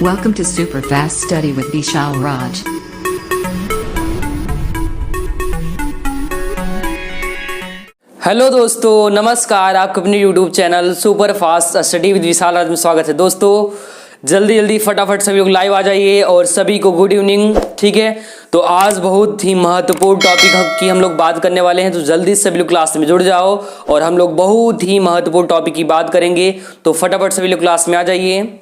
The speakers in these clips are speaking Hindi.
Welcome to Super Fast Study with Vishal Raj. Hello दोस्तों, नमस्कार। आपके अपने YouTube channel super fast study with Vishal Raj में स्वागत है। दोस्तों जल्दी फटाफट सभी लोग लाइव आ जाइए और सभी को गुड इवनिंग। ठीक है, तो आज बहुत ही महत्वपूर्ण टॉपिक की हम लोग बात करने वाले हैं, तो जल्दी सभी लोग क्लास में जुड़ जाओ और हम लोग बहुत ही महत्वपूर्ण टॉपिक की बात करेंगे। तो फटाफट सभी लोग क्लास में आ जाइए,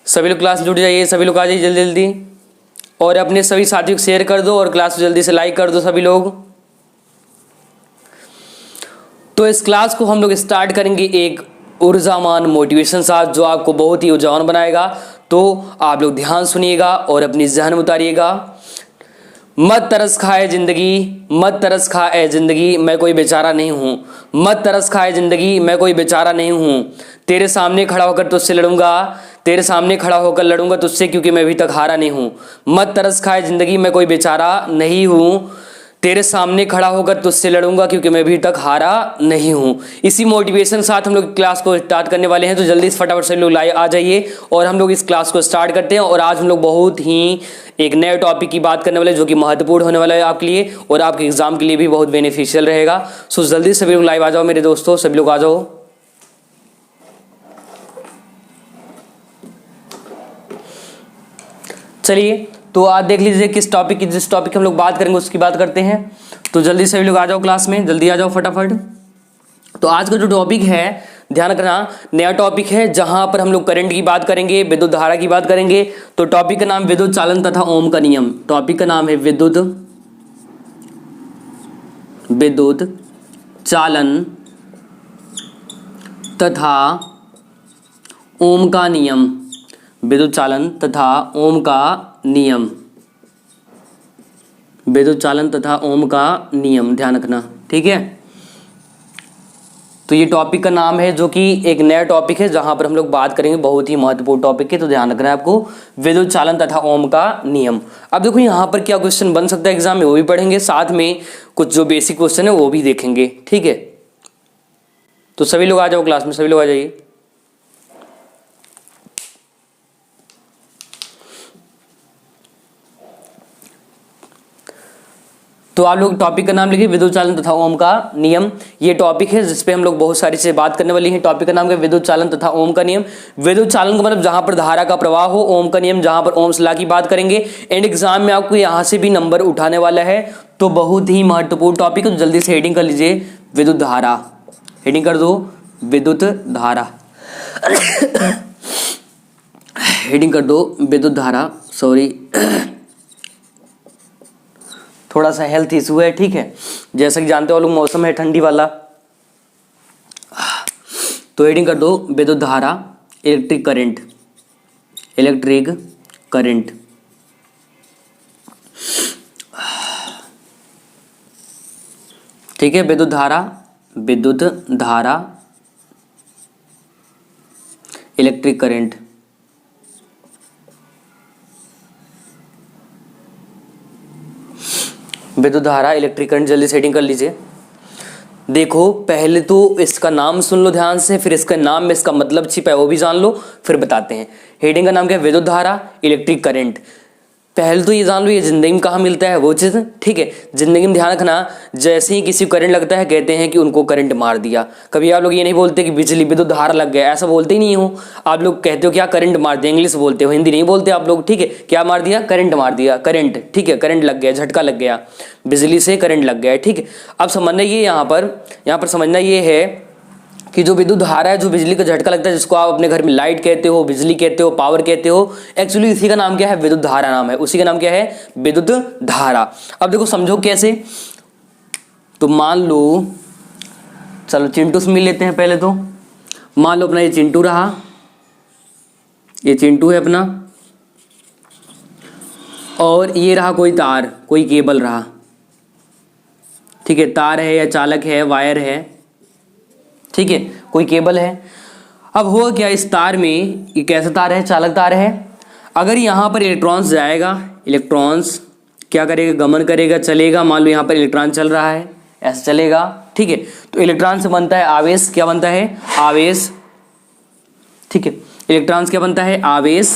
सभी लोग क्लास में जुड़ जाइए, सभी लोग आ जाइए जल्दी और अपने सभी साथियों को शेयर कर दो और क्लास को जल्दी से लाइक कर दो सभी लोग। तो इस क्लास को हम लोग स्टार्ट करेंगे एक ऊर्जावान मोटिवेशन साथ, जो आपको बहुत ही ऊर्जावान बनाएगा। तो आप लोग ध्यान सुनिएगा और अपनी जहन में उतारिएगा। मत तरस खाए जिंदगी, मत तरस खाए जिंदगी, मैं कोई बेचारा नहीं हूँ। मत तरस खाए जिंदगी, मैं कोई बेचारा नहीं हूँ। तेरे सामने खड़ा होकर तुझसे लड़ूंगा, तेरे सामने खड़ा होकर लड़ूंगा तुझसे, क्योंकि मैं अभी तक हारा नहीं हूँ। मत तरस खाए जिंदगी, मैं कोई बेचारा नहीं हूँ। तेरे सामने खड़ा होकर तुझसे लड़ूंगा, क्योंकि मैं अभी तक हारा नहीं हूँ। इसी मोटिवेशन के साथ हम लोग क्लास को स्टार्ट करने वाले हैं। तो जल्दी से फटाफट से लोग लाइव आ जाइए और हम लोग इस क्लास को स्टार्ट करते हैं। और आज हम लोग बहुत ही एक नए टॉपिक की बात करने वाले हैं, जो कि महत्वपूर्ण होने वाला है आपके लिए और आपके एग्जाम के लिए भी बहुत बेनिफिशियल रहेगा। सो जल्दी से सभी लोग लाइव आ जाओ मेरे दोस्तों, सभी लोग आ जाओ। चलिए, तो आज देख लीजिए जिस टॉपिक की हम लोग बात करेंगे उसकी बात करते हैं। तो जल्दी से सभी लोग आ जाओ क्लास में, जल्दी आ जाओ फटाफट। तो आज का जो टॉपिक है, ध्यान रखना, नया टॉपिक है जहां पर हम लोग करंट की बात करेंगे, विद्युत धारा की बात करेंगे। तो टॉपिक का नाम विद्युत चालन तथा ओम का नियम। टॉपिक का नाम है विद्युत चालन तथा ओम का नियम। विद्युत चालन तथा ओम का नियम, विद्युत चालन तथा ओम का नियम, ध्यान रखना। ठीक है, तो ये टॉपिक का नाम है, जो कि एक नया टॉपिक है जहां पर हम लोग बात करेंगे बहुत ही महत्वपूर्ण टॉपिक है। तो ध्यान रखना है आपको, विद्युत चालन तथा ओम का नियम। अब देखो यहाँ पर क्या क्वेश्चन बन सकता है एग्जाम में, वो भी पढ़ेंगे, साथ में कुछ जो बेसिक क्वेश्चन है वो भी देखेंगे। ठीक है, तो सभी लोग आ जाओ क्लास में, सभी लोग आ जाइए। तो आप लोग टॉपिक का नाम लिखिए, विद्युत चालन तथा ओम का नियम। ये टॉपिक है जिसपे हम लोग बहुत सारी चीजें बात करने वाली हैं। टॉपिक का नाम है विद्युत चालन तथा ओम का नियम। विद्युत चालन का मतलब जहां पर धारा का प्रवाह हो, ओम का नियम जहां पर ओम्स लॉ की बात करेंगे। एंड एग्जाम में आपको यहां से भी नंबर उठाने वाला है, तो बहुत ही महत्वपूर्ण टॉपिक है। तो जल्दी से हेडिंग कर लीजिए, विद्युत धारा। हेडिंग कर दो, विद्युत धारा। हेडिंग कर दो, विद्युत धारा। सॉरी, थोड़ा सा हेल्थ इशू है। ठीक है, जैसा कि जानते हो लोग, मौसम है ठंडी वाला। तो हेडिंग कर दो, विद्युत धारा, इलेक्ट्रिक करंट, इलेक्ट्रिक करंट। ठीक है, विद्युत धारा, विद्युत धारा, इलेक्ट्रिक करंट। विद्युत धारा, इलेक्ट्रिक करंट, जल्दी सेटिंग कर लीजिए। देखो, पहले तो इसका नाम सुन लो ध्यान से, फिर इसका नाम में इसका मतलब छिपा है वो भी जान लो, फिर बताते हैं। हेडिंग का नाम क्या है, विद्युत धारा, इलेक्ट्रिक करंट। पहले तो ये जान लो ये जिंदगी में कहाँ मिलता है वो चीज़। ठीक है, जिंदगी में ध्यान रखना, जैसे ही किसी को करंट लगता है कहते हैं कि उनको करंट मार दिया। कभी आप लोग ये नहीं बोलते कि बिजली विद्युत धारा लग गया, ऐसा बोलते ही नहीं हो। आप लोग कहते हो क्या, करंट मार दिया, इंग्लिश बोलते हो, हिंदी नहीं बोलते आप लोग। ठीक है, क्या मार दिया, करंट मार दिया, करंट। ठीक है, करंट लग गया, झटका लग गया, बिजली से करंट लग गया। ठीक है, अब समझना ये यहाँ पर समझना ये है कि जो विद्युत धारा है, जो बिजली का झटका लगता है, जिसको आप अपने घर में लाइट कहते हो, बिजली कहते हो, पावर कहते हो, एक्चुअली इसी का नाम क्या है, विद्युत धारा नाम है। उसी का नाम क्या है, विद्युत धारा। अब देखो समझो कैसे। तो मान लो, चलो चिंटू से मिल लेते हैं पहले। तो मान लो अपना ये चिंटू रहा, ये चिंटू है अपना, और ये रहा कोई तार, कोई केबल रहा। ठीक है, तार है या चालक है, वायर है। ठीक है, कोई केबल है। अब हुआ क्या, इस तार में, ये कैसा तार है, चालक तार है। अगर यहाँ पर इलेक्ट्रॉन्स जाएगा, इलेक्ट्रॉन्स क्या करेगा, गमन करेगा, चलेगा। मान लो यहाँ पर इलेक्ट्रॉन चल रहा है, ऐसा चलेगा। ठीक है, तो इलेक्ट्रॉन से बनता है आवेश। क्या बनता है, आवेश। ठीक है, इलेक्ट्रॉन क्या बनता है, आवेश,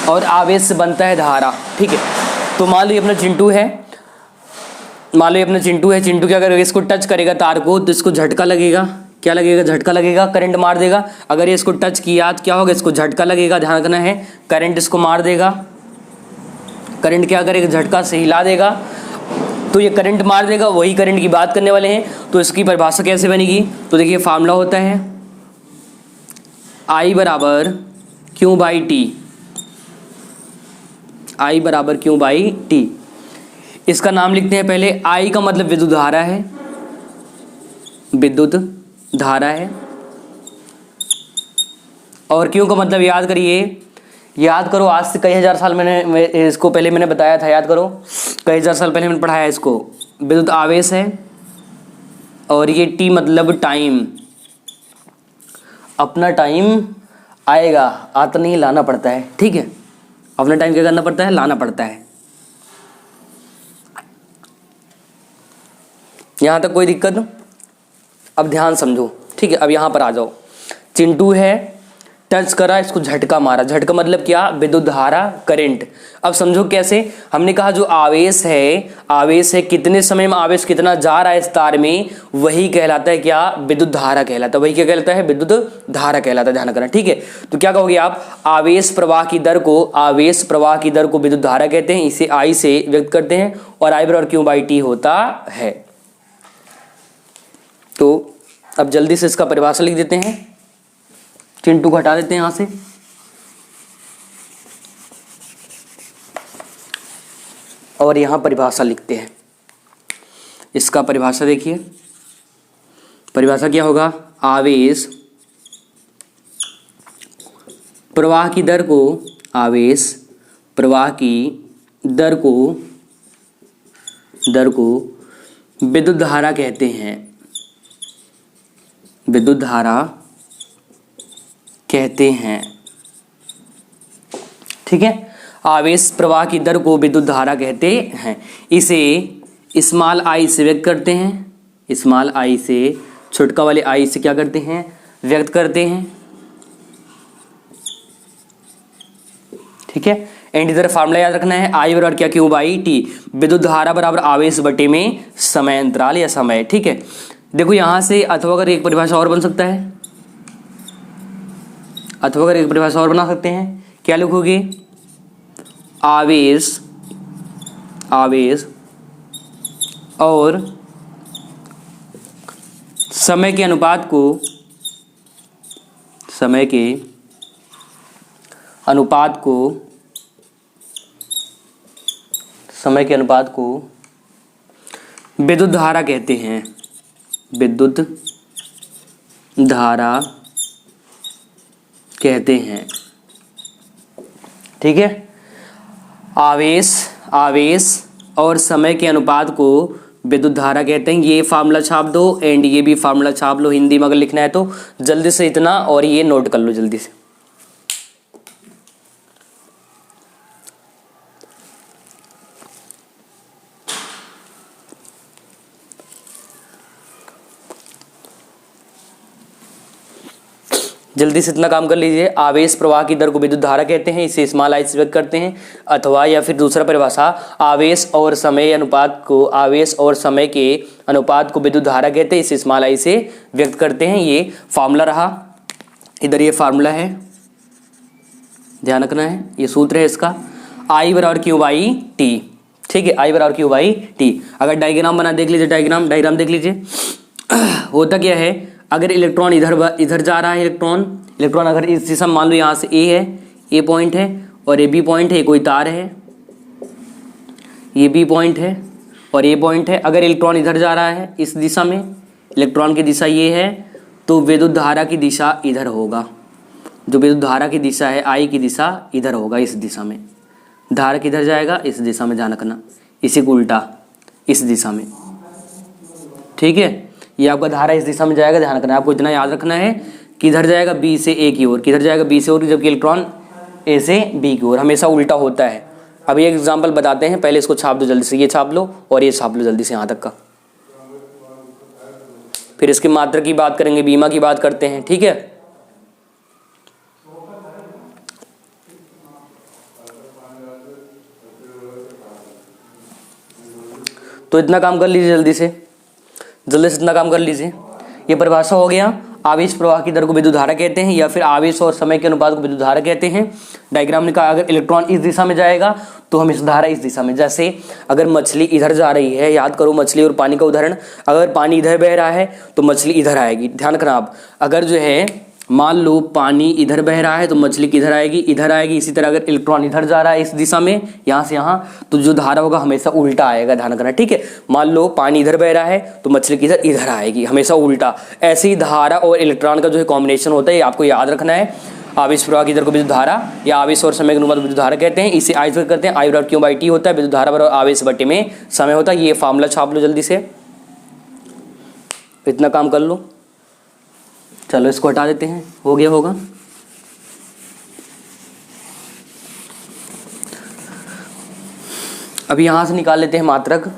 और आवेश से बनता है धारा। ठीक है, तो मान लो ये अपना चिंटू है, मान लो ये अपना चिंटू है, चिंटू क्या करेगा, इसको टच करेगा तार को तो इसको झटका लगेगा, क्या लगेगा, झटका लगेगा, करंट मार देगा। अगर ये इसको टच किया तो क्या होगा, इसको झटका लगेगा, ध्यान रखना है, करंट इसको मार देगा, करंट क्या करेगा, झटका से हिला देगा, तो ये करंट मार देगा, वही करंट की बात करने वाले हैं। तो इसकी परिभाषा कैसे बनेगी, तो देखिए फार्मूला होता है I बराबर Q बाई टी, I बराबर Q बाई टी। इसका नाम लिखते हैं पहले, I का मतलब विद्युत धारा है, विद्युत धारा है, और Q का मतलब याद करिए, याद करो, आज से कई हजार साल मैंने इसको पहले मैंने बताया था, याद करो, कई हजार साल पहले मैंने पढ़ाया इसको। विद्युत आवेश है, और ये टी मतलब टाइम, अपना टाइम आएगा, आता नहीं, लाना पड़ता है। ठीक है, अपना टाइम क्या करना पड़ता है, लाना पड़ता है। यहां तक कोई दिक्कत? अब ध्यान समझो। ठीक है, अब यहां पर आ जाओ, चिंटू है, टच करा, इसको झटका मारा, झटका मतलब क्या, विद्युत धारा, करंट। अब समझो कैसे, हमने कहा जो आवेश है कितने समय में आवेश कितना जा रहा है इस तार में, वही कहलाता है क्या, विद्युत धारा कहलाता है, वही क्या कहलाता है, विद्युत धारा कहलाता है, ध्यान रखना। ठीक है, तो क्या कहोगे आप, आवेश प्रवाह की दर को, आवेश प्रवाह की दर को विद्युत धारा कहते हैं, इसे I से व्यक्त करते हैं, और I बराबर Q बाई टी होता है। तो अब जल्दी से इसका परिभाषा लिख देते हैं, चिंटू को हटा देते हैं यहां से, और यहां परिभाषा लिखते हैं। इसका परिभाषा देखिए, परिभाषा क्या होगा, आवेश प्रवाह की दर को, आवेश प्रवाह की दर को विद्युत धारा कहते हैं, विद्युत धारा कहते हैं। ठीक है, आवेश प्रवाह की दर को विद्युत धारा कहते हैं। इसे स्मॉल I से व्यक्त करते हैं, स्मॉल I से, छोटका वाले I से क्या करते हैं, व्यक्त करते हैं। ठीक है, एंड इधर फार्मूला याद रखना है, I बराबर क्या, Q बाई टी, विद्युत धारा बराबर आवेश बटे में समय अंतराल या समय। ठीक है, देखो यहां से अथवा अगर एक परिभाषा और बन सकता है, अथवा अगर एक परिभाषा और बना सकते हैं, क्या लिखोगे, आवेश और समय के अनुपात को, समय के अनुपात को विद्युत धारा कहते हैं, विद्युत धारा कहते हैं। ठीक है, आवेश और समय के अनुपात को विद्युत धारा कहते हैं। ये फार्मूला छाप दो, एंड ये भी फार्मूला छाप लो, हिंदी में अगर लिखना है तो जल्दी से इतना, और ये नोट कर लो जल्दी से। जल्दी से इतना काम कर लीजिए, आवेश प्रवाह की दर को विद्युत धारा कहते हैं, इसे स्मॉल I से व्यक्त करते हैं। अथवा या फिर दूसरा परिभाषा, आवेश और समय अनुपात को, आवेश और समय के अनुपात को विद्युत धारा कहते हैं, इसे स्मॉल I से व्यक्त करते हैं। ये फार्मूला रहा, इधर ये फार्मूला है, ध्यान रखना है, ये सूत्र है इसका, I बराबर Q बाई टी। ठीक है, I बराबर Q बाई टी। अगर डायग्राम बना देख लीजिए, डायग्राम देख लीजिए, होता क्या है, अगर इलेक्ट्रॉन इधर जा रहा है, इलेक्ट्रॉन अगर इस दिशा में, मान लो यहाँ से ए है, ए पॉइंट है, और ये बी पॉइंट है, कोई तार है, ये बी पॉइंट है और ए पॉइंट है। अगर इलेक्ट्रॉन इधर जा रहा है इस दिशा में, इलेक्ट्रॉन की दिशा ये है, तो विद्युत धारा की दिशा इधर होगा, जो विद्युत धारा की दिशा है, I की दिशा इधर होगा, इस दिशा में। धारा किधर जाएगा, इस दिशा में, ध्यान रखना, इसी को उल्टा इस दिशा में। ठीक है, ये आपका धारा इस दिशा में जाएगा, ध्यान रखना है, आपको इतना याद रखना है, किधर जाएगा, बी से ए की ओर, किधर जाएगा, बी से ओर, जबकि इलेक्ट्रॉन ए से बी की ओर, हमेशा उल्टा होता है। अब ये एग्जांपल बताते हैं, पहले इसको छाप दो जल्दी से, ये छाप लो और ये छाप लो जल्दी से यहाँ तक का। फिर इसकी मात्रक की बात करेंगे, बीमा की बात करते हैं, ठीक है। तो इतना काम कर लीजिए जल्दी से इतना काम कर लीजिए। ये परिभाषा हो गया। आवेश प्रवाह की दर को विद्युत धारा कहते हैं, या फिर आवेश और समय के अनुपात को विद्युत धारा कहते हैं। डायग्राम ने कहा अगर इलेक्ट्रॉन इस दिशा में जाएगा तो हमेशा धारा इस दिशा में। जैसे अगर मछली इधर जा रही है, याद करो मछली और पानी का उदाहरण, अगर पानी इधर बह रहा है तो मछली इधर आएगी। ध्यान रखना आप, अगर जो है मान लो पानी इधर बह रहा है तो मछली किधर आएगी, इधर आएगी। इसी तरह अगर इलेक्ट्रॉन इधर जा रहा है इस दिशा में, यहाँ से यहाँ, तो जो धारा होगा हमेशा उल्टा आएगा। ध्यान रखना, ठीक है। मान लो पानी इधर बह रहा है तो मछली किधर, इधर आएगी, हमेशा उल्टा। ऐसे ही धारा और इलेक्ट्रॉन का जो है कॉम्बिनेशन होता है, ये आपको याद रखना है। आवेश प्रवाह की दर को विद्युत धारा या आवेश और समय के अनुपात विद्युत धारा कहते हैं। इसे आई करते हैं, आई क्यू बाई टी होता है, विद्युत धारा बराबर आवेश बटे में समय होता है। ये फार्मूला छाप लो जल्दी से, इतना काम कर लो। चलो इसको हटा देते हैं, हो गया होगा। अभी यहां से निकाल लेते हैं मात्रक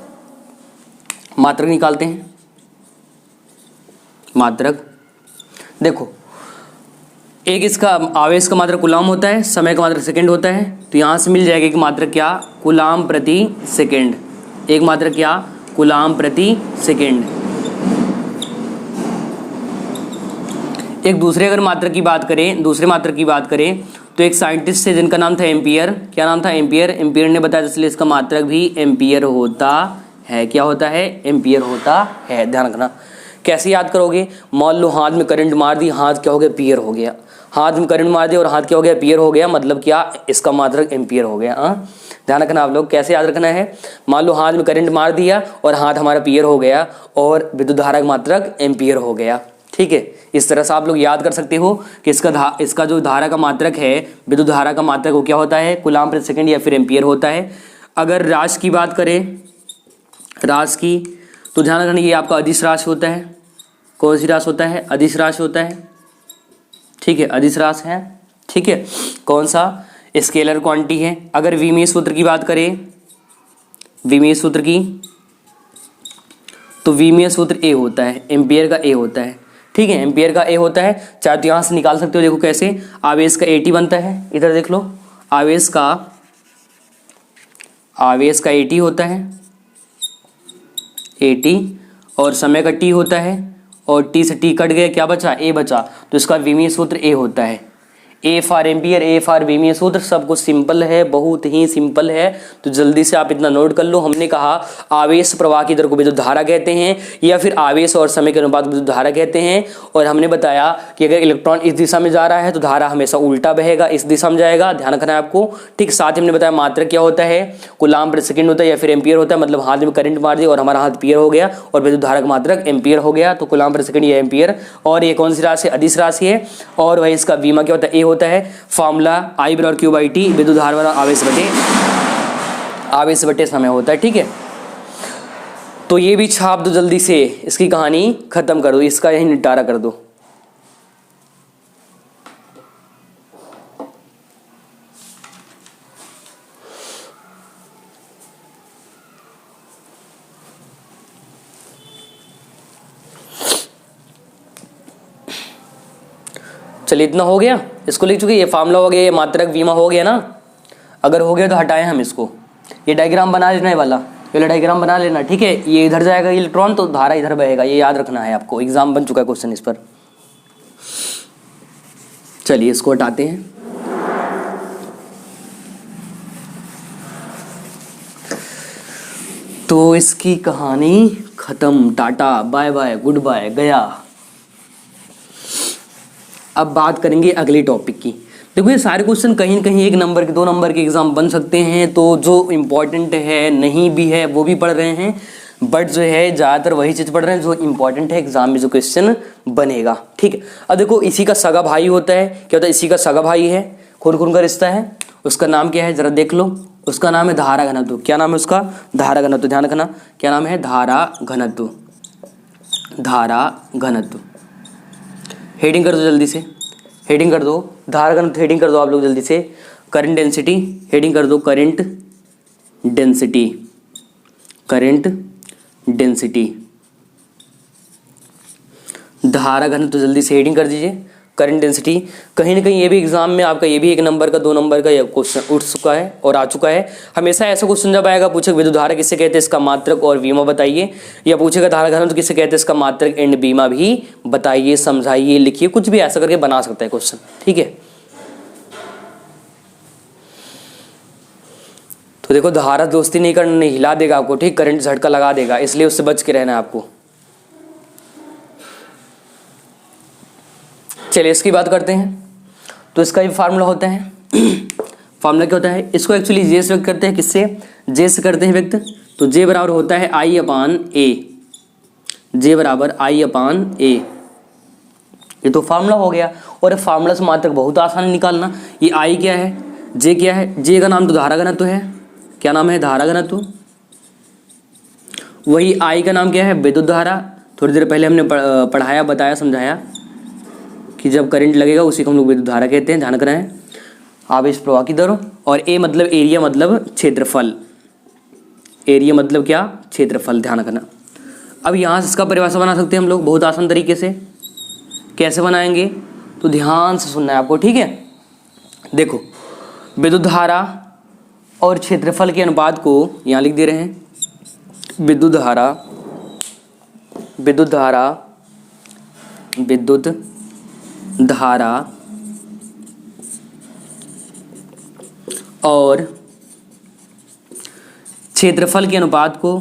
निकालते हैं। मात्रक देखो, एक इसका आवेश का मात्रक कूलाम होता है, समय का मात्रक सेकंड होता है। तो यहां से मिल जाएगा कि मात्रक क्या, कूलाम प्रति सेकंड। एक मात्रक क्या, कूलाम प्रति सेकंड। एक दूसरे अगर मात्रक की बात करें, दूसरे मात्रक की बात करें तो एक साइंटिस्ट है जिनका नाम था एम्पियर। क्या नाम था, एम्पियर। एम्पियर ने बताया, इसलिए इसका मात्रक भी एम्पियर होता है। क्या होता है, एम्पियर होता है। ध्यान रखना। कैसे याद करोगे, मान लो हाथ में करंट मार दी, हाथ क्या हो गया, पियर हो गया। हाथ में करंट मार दिया और हाथ क्या हो गया, पियर हो गया, मतलब क्या, इसका मात्रक एम्पियर हो गया। ध्यान रखना आप लोग, कैसे याद रखना है। मान लो हाथ में करंट मार दिया और हाथ हमारा पियर हो गया और विद्युत धारा का मात्रक एम्पियर हो गया, ठीक है। इस तरह से आप लोग याद कर सकते हो कि इसका जो धारा का मात्रक है, विद्युत धारा का मात्रक वो क्या होता है, कूलाम प्रति सेकंड या फिर एम्पियर होता है। अगर राशि की बात करें, राशि की, तो ध्यान रखना ये आपका अदिश राशि होता है। कौन सी राशि होता है, अदिश राशि होता है, ठीक है, अदिश राशि है, ठीक है। कौन सा, स्केलर क्वांटिटी है। अगर विमीय सूत्र की बात करें, विमीय सूत्र की, तो विमीय सूत्र ए होता है, एम्पियर का ए होता है, ठीक है। एम्पियर का ए होता है, चाहे तो यहाँ से निकाल सकते हो। देखो कैसे, आवेश का एटी बनता है, इधर देख लो, आवेश का एटी होता है, एटी, और समय का टी होता है, और टी से टी कट गया, क्या बचा, ए बचा। तो इसका विमीय सूत्र ए होता है। A for ampere, A for विमीय सूत्र, सब कुछ सिंपल है, बहुत ही सिंपल है। तो जल्दी से आप इतना नोट कर लो। हमने कहा आवेश प्रवाह की दर को विद्युत धारा कहते हैं, या फिर आवेश और समय के अनुपात को विद्युत धारा कहते हैं। और हमने बताया कि अगर इलेक्ट्रॉन इस दिशा में जा रहा है तो धारा हमेशा उल्टा बहेगा, इस दिशा में जाएगा। ध्यान रखना है आपको, ठीक। साथ ही हमने बताया मात्रक क्या होता है, कूलाम प्रति सेकंड होता है या फिर एम्पियर होता है। मतलब हाथ में करंट मार दिया और हमारा हाथ पियर हो गया और विद्युत धारा का मात्रक एम्पियर हो गया, तो कूलाम प्रति सेकंड या एम्पियर। और ये कौन सी राशि, अदिश राशि है। और वही इसका बीमा क्या होता है, ए होता है। फार्मूला आई बराबर क्यू बाई टी, विद्युत धारा बराबर आवेश बटे समय होता है, ठीक है। तो ये भी छाप दो जल्दी से, इसकी कहानी खत्म कर दो, इसका यही निपटारा कर दो। चलिए इतना हो गया, इसको लिख चुके। ये फार्मूला हो गया, ये मात्रक बीमा हो गया ना। अगर हो गया तो हटाएं हम इसको। ये डायग्राम बना लेना है वाला, पहले डायग्राम बना लेना, ठीक है। ये इधर जाएगा इलेक्ट्रॉन तो धारा इधर बहेगा, ये याद रखना है आपको। एग्जाम बन चुका है क्वेश्चन इस पर। चलिए इसको हटाते हैं। तो इसकी कहानी खत्म, tata bye bye goodbye, गया। अब बात करेंगे अगले टॉपिक की। देखो ये सारे क्वेश्चन कहीं न कहीं 1 नंबर के 2 नंबर के एग्जाम बन सकते हैं, तो जो इम्पोर्टेंट है नहीं भी है वो भी पढ़ रहे हैं, बट जो है ज़्यादातर वही चीज़ पढ़ रहे हैं जो इम्पोर्टेंट है, एग्जाम में जो क्वेश्चन बनेगा, ठीक है। अब देखो इसी का सगा भाई होता है, क्या होता है, इसी का सगा भाई है, खून खून का रिश्ता है। उसका नाम क्या है, जरा देख लो। उसका नाम है धारा घनत्व। क्या नाम है उसका, धारा घनत्व। ध्यान रखना क्या नाम है, धारा घनत्व। धारा घनत्व हेडिंग कर दो जल्दी से, हेडिंग कर दो। धारा घनत्व हेडिंग कर दो आप लोग जल्दी से। करंट डेंसिटी हेडिंग कर दो, करंट डेंसिटी, करंट डेंसिटी। धारा घनत्व, तो जल्दी से हेडिंग कर दीजिए। करंट डेंसिटी, कहीं ना कहीं ये भी एग्जाम में आपका ये भी 1 नंबर का 2 नंबर का क्वेश्चन उठ चुका है और आ चुका है। हमेशा ऐसा क्वेश्चन जब आएगा पूछेगा विद्युत धारा किसे कहते हैं, इसका मात्रक और बीमा बताइए, या पूछेगा धारा घनत्व किसे कहते हैं, इसका मात्रक एंड बीमा भी बताइए, समझाइए, लिखिए, कुछ भी ऐसा करके बना सकता है क्वेश्चन, ठीक है। तो देखो धारा दोस्ती नहीं करना, नहीं हिला देगा आपको, ठीक, करंट झटका लगा देगा, इसलिए उससे बच के रहना है आपको। चलिए इसकी बात करते हैं। तो इसका भी फार्मूला होता है फार्मूला क्या होता है, इसको एक्चुअली जे से व्यक्त करते हैं, किससे, जे से करते हैं व्यक्त। तो जे बराबर होता है आई अपान ए, जे बराबर आई अपान ए, ये तो फार्मूला हो गया। और फार्मूला से मात्रक बहुत आसान निकालना। ये आई क्या है, जे क्या है, जे का नाम तो धारा घनत्व है, क्या नाम है, धारा घनत्व। वही आई का नाम क्या है, विद्युत धारा। थोड़ी देर पहले हमने पढ़ाया, बताया, समझाया कि जब करंट लगेगा उसी को हम लोग विद्युत धारा कहते हैं, ध्यान रखना है। आवेश प्रवाह की दर, और ए मतलब एरिया, मतलब क्षेत्रफल, एरिया मतलब क्या, क्षेत्रफल, ध्यान रखना। अब यहाँ से इसका परिभाषा बना सकते हैं हम लोग बहुत आसान तरीके से। कैसे बनाएंगे, तो ध्यान से सुनना है आपको, ठीक है। देखो विद्युत धारा और क्षेत्रफल के अनुपात को यहाँ लिख दे रहे हैं, विद्युत धारा, विद्युत धारा, विद्युत धारा और क्षेत्रफल के अनुपात को,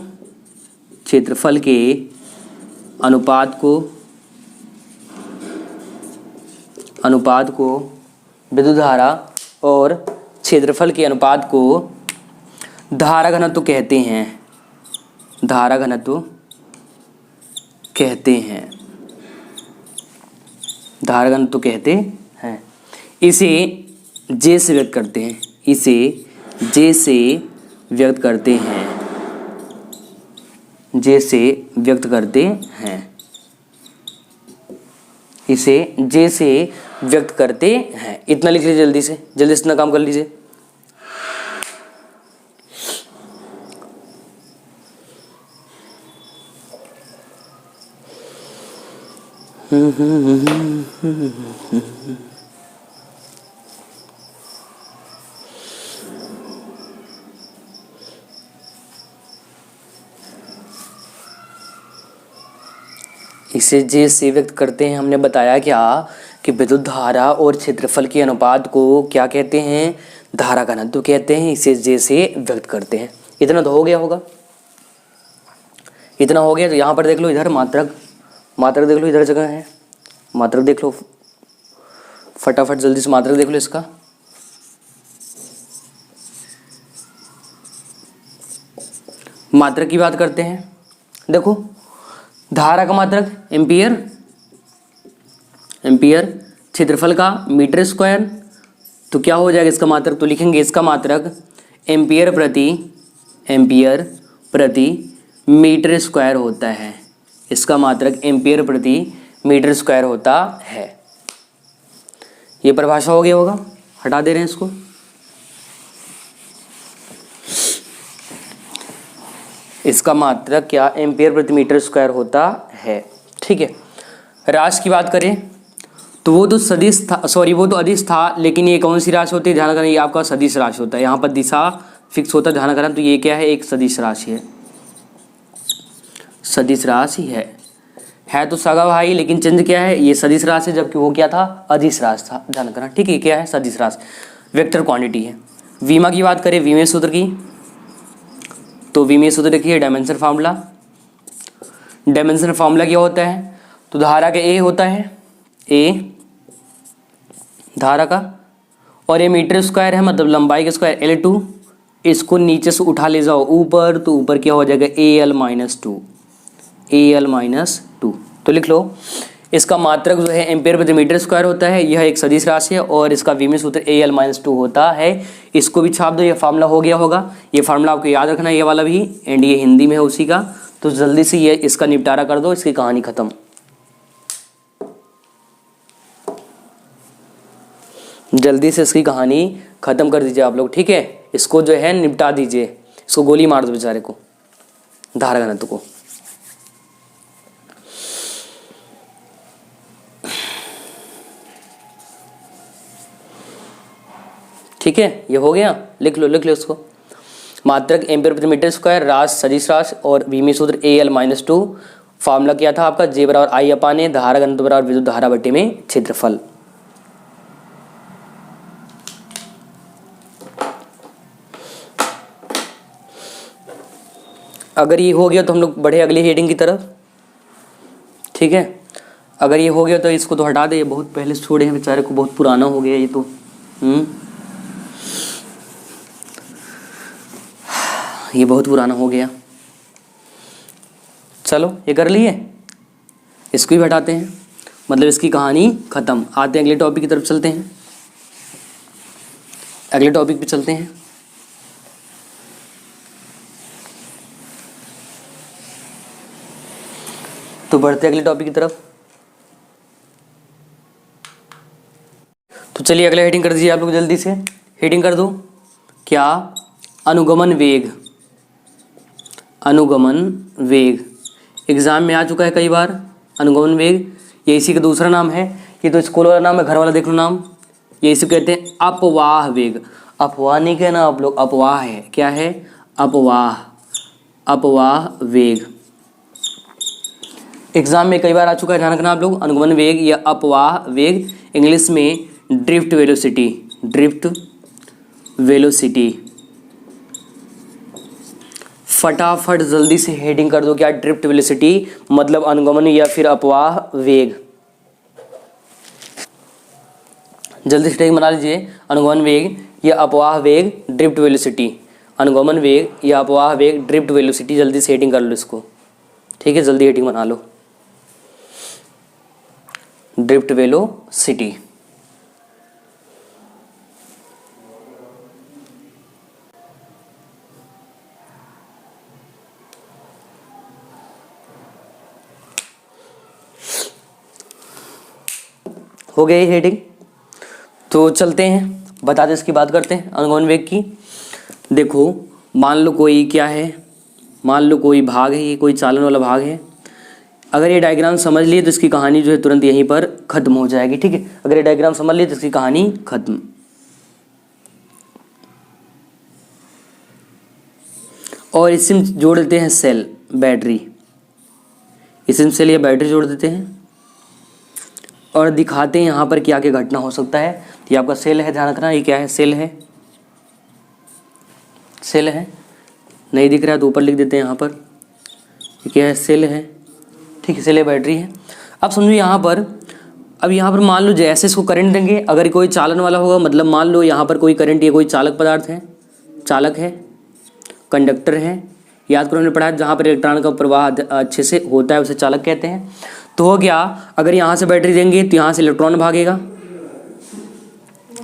क्षेत्रफल के अनुपात को, विद्युत धारा और क्षेत्रफल के अनुपात को धारा घनत्व कहते हैं, धारा घनत्व कहते हैं, धारा घनत्व कहते हैं। इसे जे से व्यक्त करते हैं, इसे जे से व्यक्त करते हैं, जे से व्यक्त करते हैं, इसे जे से व्यक्त करते हैं। इतना लिख लीजिए जल्दी से, जल्दी से इतना काम कर लीजिए। इसे जे से व्यक्त करते हैं, हमने बताया क्या कि विद्युत धारा और क्षेत्रफल के अनुपात को क्या कहते हैं, धारा घनत्व कहते हैं। इसे जे से व्यक्त करते हैं। इतना तो हो गया होगा, इतना हो गया। तो यहाँ पर देख लो, इधर मात्रक, मात्रक देख लो, इधर जगह है, मात्रक देख लो फटाफट, जल्दी से मात्रक देख लो इसका। मात्रक की बात करते हैं। देखो धारा का मात्रक एम्पियर, एम्पियर, क्षेत्रफल का मीटर स्क्वायर। तो क्या हो जाएगा इसका मात्रक, तो लिखेंगे इसका मात्रक एम्पियर प्रति, एम्पियर प्रति मीटर स्क्वायर होता है। इसका मात्रक एम्पियर प्रति मीटर स्क्वायर होता है। ये परिभाषा हो गया होगा, हटा दे रहे हैं इसको। इसका मात्रक क्या, एम्पियर प्रति मीटर स्क्वायर होता है, ठीक है। राशि की बात करें तो वो तो सदिश था, सॉरी वो तो अदिश था, लेकिन ये कौन सी राशि होती है, ध्यान रखना, ये आपका सदिश राशि होता है। यहाँ पर दिशा फिक्स होता है, ध्यान रखना। तो ये क्या है, एक सदिश राशि है, सदिश राशि है तो सगा भाई, लेकिन चिन्ह क्या है, ये सदिश राशि है, जबकि वो क्या था, अदिश राशि था, ध्यान रखना, ठीक है। क्या है, सदिश राशि, वेक्टर क्वांटिटी है। विमा की बात करें, विमेय सूत्र की, तो विमेय सूत्र देखिए, डायमेंशन फार्मूला। डायमेंशन फार्मूला क्या होता है, तो धारा का ए होता है, ए धारा का, और ये मीटर स्क्वायर है, मतलब लंबाई का स्क्वायर L2। इसको नीचे से उठा ले जाओ ऊपर, तो ऊपर क्या हो जाएगा, AL-2, AL-2। तो लिख लो, इसका मात्रक जो है एम्पियर प्रति मीटर स्क्वायर होता है। यह एक सदिश राशि है और इसका विमेय सूत्र AL-2 होता है। इसको भी छाप दो, ये फार्मूला हो गया होगा। ये फार्मूला आपको याद रखना है, ये वाला भी, एंड ये हिंदी में है उसी का। तो जल्दी से ये इसका निपटारा कर दो, इसकी कहानी खत्म। जल्दी से इसकी कहानी खत्म कर दीजिए आप लोग, ठीक है। इसको जो है निपटा दीजिए, इसको गोली मार दो बेचारे को, धारा घनत्व को। ठीक है, ये हो गया, लिख लो इसको। मात्रक एम्पीयर प्रति मीटर स्क्वायर, राशि सदिश राशि और बीमी सूत्र AL-2। फार्मूला क्या था आपका, J बराबर I अपान ए, धारा घनत्व बराबर विद्युत धारा बटे में क्षेत्रफल। अगर ये हो गया तो हम लोग बढ़े अगली हेडिंग की तरफ। ठीक है, अगर ये हो गया तो इसको तो हटा दे, ये बहुत पहले से छोड़े हैं बेचारे को, बहुत पुराना हो गया ये तो। ये बहुत पुराना हो गया। चलो ये कर लिए, इसको भी हटाते हैं, मतलब इसकी कहानी खत्म। आते हैं अगले टॉपिक की तरफ, चलते हैं अगले टॉपिक पे चलते हैं। तो बढ़ते हैं अगले टॉपिक की तरफ। तो चलिए अगला हेडिंग कर दीजिए आप लोग, जल्दी से हेडिंग कर दो। क्या, अनुगमन वेग। अनुगमन वेग एग्जाम में आ चुका है कई बार। अनुगमन वेग ये इसी का दूसरा नाम है, ये तो स्कूल वाला नाम है, घर वाला देख लो नाम। ये इसे कहते हैं अपवाह वेग। अपवाह नहीं कहना आप लोग, अपवाह है। क्या है, अपवाह, अपवाह वेग। एग्जाम में कई बार आ चुका है, ध्यान रखना आप लोग। अनुगमन वेग या अपवाह वेग, इंग्लिश में ड्रिफ्ट वेलोसिटी। Drift velocity. फटाफट जल्दी से हेडिंग कर दो, क्या ड्रिफ्ट वेलोसिटी मतलब अनुगमन या फिर अपवाह वेग। जल्दी से हेडिंग बना लीजिए, अनुगमन वेग या अपवाह वेग, ड्रिफ्ट वेलोसिटी। अनुगमन वेग या अपवाह वेग, ड्रिफ्ट वेलोसिटी। जल्दी से हेडिंग कर लो इसको, ठीक है, जल्दी हेडिंग बना लो, ड्रिफ्ट वेलोसिटी। हो गई हेडिंग, तो चलते हैं, बता दे इसकी बात करते हैं अनुगमन वेग की। देखो मान लो कोई क्या है, मान लो कोई भाग है, ये कोई चालन वाला भाग है। अगर ये डायग्राम समझ लिए तो इसकी कहानी जो है तुरंत यहीं पर खत्म हो जाएगी। ठीक है, अगर ये डायग्राम समझ लिए तो इसकी कहानी खत्म। और इसमें जोड़ देते हैं सेल, बैटरी। इसमें सेल या बैटरी जोड़ देते हैं और दिखाते हैं यहाँ पर क्या क्या घटना हो सकता है। ये आपका सेल है, ध्यान रखना। ये क्या है, सेल है, सेल है। नहीं दिख रहा है तो ऊपर लिख देते हैं यहाँ पर। ये क्या है, सेल है, ठीक है, सेल है, बैटरी है। अब समझो यहाँ पर, अब यहाँ पर मान लो जैसे इसको करंट देंगे, अगर कोई चालन वाला होगा, मतलब मान लो यहाँ पर कोई करंट, ये कोई चालक पदार्थ है, चालक है, कंडक्टर है। याद करो हमने पढ़ा है, जहाँ पर इलेक्ट्रॉन का प्रवाह अच्छे से होता है उसे चालक कहते हैं। तो हो गया, अगर यहाँ से बैटरी देंगे तो यहाँ से इलेक्ट्रॉन भागेगा।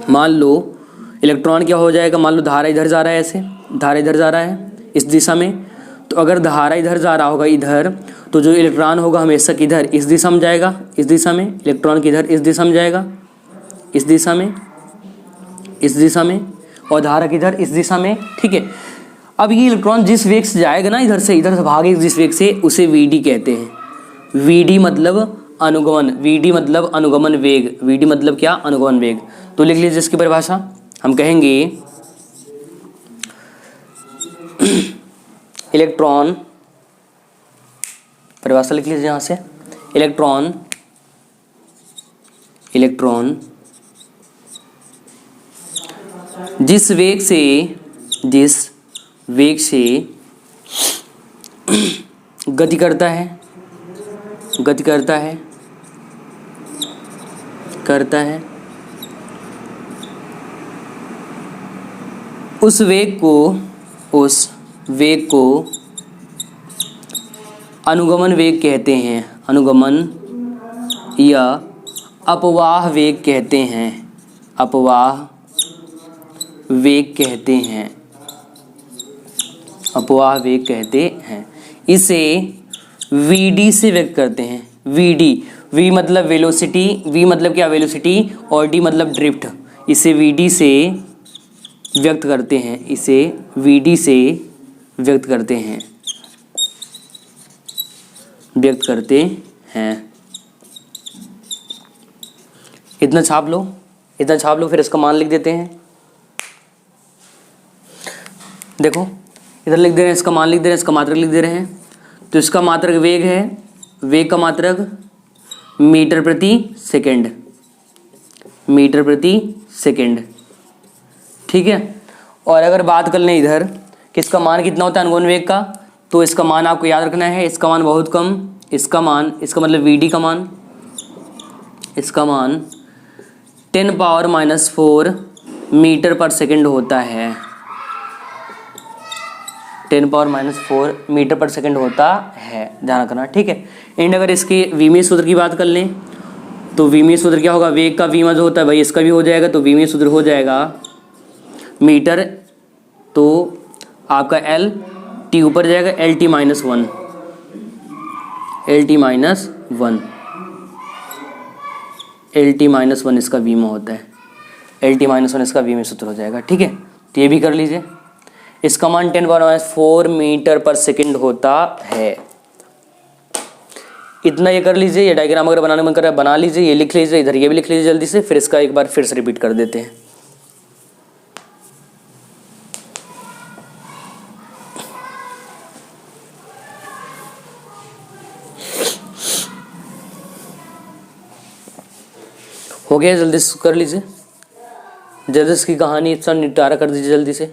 मान लो इलेक्ट्रॉन क्या हो जाएगा, मान लो धारा इधर जा रहा है, ऐसे धारा इधर जा रहा है इस दिशा में। तो अगर धारा इधर जा रहा होगा इधर, तो जो इलेक्ट्रॉन होगा हमेशा किधर, इस दिशा में जाएगा, इस दिशा में। इलेक्ट्रॉन किधर, इस दिशा में जाएगा, इस दिशा में, इस दिशा में। और धारा किधर, इस दिशा में। ठीक है, अब ये इलेक्ट्रॉन जिस वेग से जाएगा ना, इधर से भागे जिस वेग से, उसे VD कहते हैं। VD मतलब अनुगमन, VD मतलब अनुगमन वेग। VD मतलब क्या, अनुगमन वेग। तो लिख लीजिए इसकी परिभाषा, हम कहेंगे इलेक्ट्रॉन, परिभाषा लिख लीजिए यहाँ से, इलेक्ट्रॉन, इलेक्ट्रॉन जिस वेग से, जिस वेग से गति करता है, गति करता है, करता है, उस वेग को, उस वेग को अनुगमन वेग कहते हैं। अनुगमन या अपवाह वेग कहते हैं, अपवाह वेग कहते हैं, अपवाह वेग कहते हैं। इसे VD से व्यक्त करते हैं। VD, V मतलब वेलोसिटी, V मतलब क्या, वेलोसिटी, और D मतलब ड्रिफ्ट। इसे VD से व्यक्त करते हैं, इसे VD से व्यक्त करते हैं, व्यक्त करते हैं। इतना छाप लो, इतना छाप लो, फिर इसका मान लिख देते हैं। देखो इधर लिख दे रहे हैं, इसका मान लिख दे रहे हैं, इसका मात्रक लिख दे रहे हैं। तो इसका मात्रक वेग है, वेग का मात्रक मीटर प्रति सेकंड, मीटर प्रति सेकंड, ठीक है। और अगर बात कर लें इधर कि इसका मान कितना होता है अनुगमन वेग का, तो इसका मान आपको याद रखना है, इसका मान बहुत कम, इसका मान, इसका मतलब वीडी का मान, इसका मान 10⁻⁴ मीटर पर सेकंड होता है, 10⁻⁴ मीटर पर सेकंड होता है, ध्यान रखना, ठीक है। एंड अगर इसके विमीय सूत्र की बात कर लें तो विमीय सूत्र क्या होगा, वेग का विमा जो होता है भाई इसका भी हो जाएगा, तो विमीय सूत्र हो जाएगा मीटर, तो आपका एल टी ऊपर जाएगा, L T minus one, L T minus one, L T minus one इसका विमा होता है, एल टी माइनस वन इसका विमीय सूत्र हो जाएगा, ठीक है। तो ये भी कर लीजिए, इसका मान 10⁻⁴ मीटर पर सेकंड होता है। इतना ये कर लीजिए। ये डायग्राम अगर बनाने मन कर रहा है बना लीजिए, ये लिख लीजिए, इधर ये भी लिख लीजिए जल्दी से, फिर इसका एक बार फिर से रिपीट कर देते हैं। हो गया, जल्दी से कर लीजिए, जल्दी इसकी कहानी इतना निपटारा कर दीजिए जल्दी से।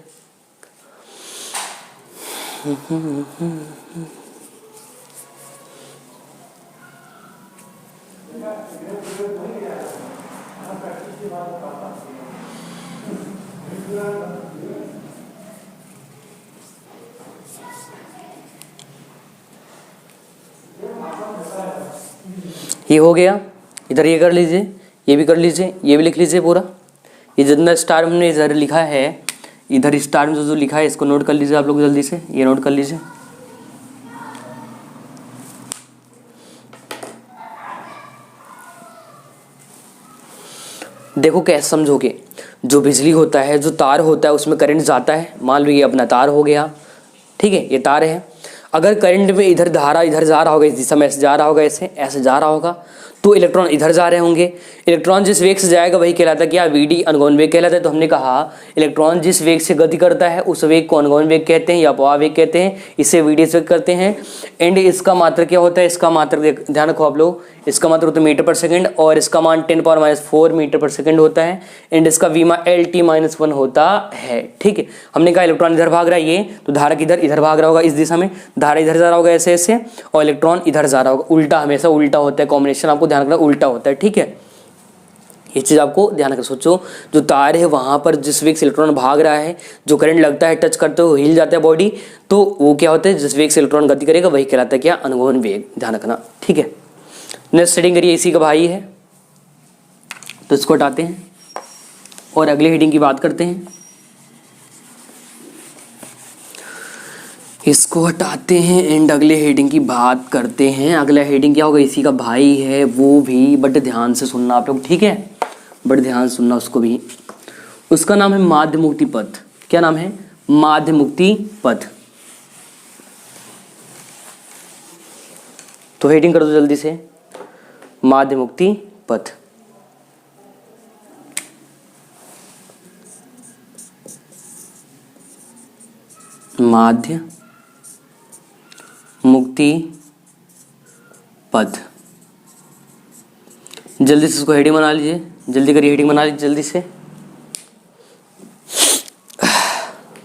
ये हो गया, इधर ये कर लीजिए, ये भी कर लीजिए, ये भी लिख लीजिए पूरा। ये जितना स्टार हमने इधर लिखा है, इधर स्टार में जो लिखा है इसको नोट कर लीजिए आप लोग जल्दी से, ये नोट कर लीजिए। देखो कैसे समझोगे, जो बिजली होता है, जो तार होता है उसमें करंट जाता है, मान लो ये अपना तार हो गया, ठीक है, ये तार है। अगर करंट में इधर धारा इधर जा रहा होगा, इस दिशा में ऐसे जा रहा होगा, ऐसे ऐसे जा रहा होगा, तो इलेक्ट्रॉन इधर जा रहे होंगे। इलेक्ट्रॉन जिस वेग से जाएगा वही कहलाता है क्या, वीडी अनुगमन वेग कहलाता है। तो हमने कहा इलेक्ट्रॉन जिस वेग से गति करता है उस वेग को अनुगमन वेग कहते हैं या अपवाह वेग कहते हैं, इसे वीडी वेग करते हैं। एंड इसका मात्रक क्या होता है, इसका मात्रक ध्यान रखो आप लोग, इसका मात्रक होता है मीटर पर सेकंड, और इसका मान 10⁻⁴ मीटर पर सेकंड होता है। एंड इसका वीमा LT-1 होता है, ठीक है। हमने कहा इलेक्ट्रॉन इधर भाग रहा है, ये तो धारा किधर इधर भाग रहा होगा, इस दिशा में धारा इधर जा रहा होगा ऐसे ऐसे, और इलेक्ट्रॉन इधर जा रहा होगा, उल्टा, हमेशा उल्टा होता है, कॉम्बिनेशन आपको ध्यान रखना उल्टा होता है, ठीक है। ये चीज़ आपको ध्यान रखकर सोचो, जो तार है वहाँ पर जिस वेग से इलेक्ट्रॉन भाग रहा है, जो करंट लगता है, टच करते हुए हिल जाता है बॉडी, तो वो क्या होता है, जिस वेग से इलेक्ट्रॉन गति करेगा वही कहलाता है क्या, अनुगमन वेग, ध्यान रखना, ठीक है। नेक्स्ट हेडिंग करिए, इसी का भाई है तो इसको हटाते हैं और अगले हेडिंग की बात करते हैं। इसको हटाते हैं एंड अगले हेडिंग की बात करते हैं। अगला हेडिंग क्या होगा, इसी का भाई है वो भी, बट ध्यान से सुनना आप लोग, ठीक है, बट ध्यान सुनना उसको भी। उसका नाम है माध्य मुक्ति पथ। क्या नाम है, माध्य मुक्ति पथ। तो हेडिंग कर दो जल्दी से, माध्य मुक्ति पथ। माध्य मुक्ति पथ, जल्दी से इसको हेडिंग बना लीजिए, जल्दी करिए, हेडिंग बना लीजिए जल्दी से,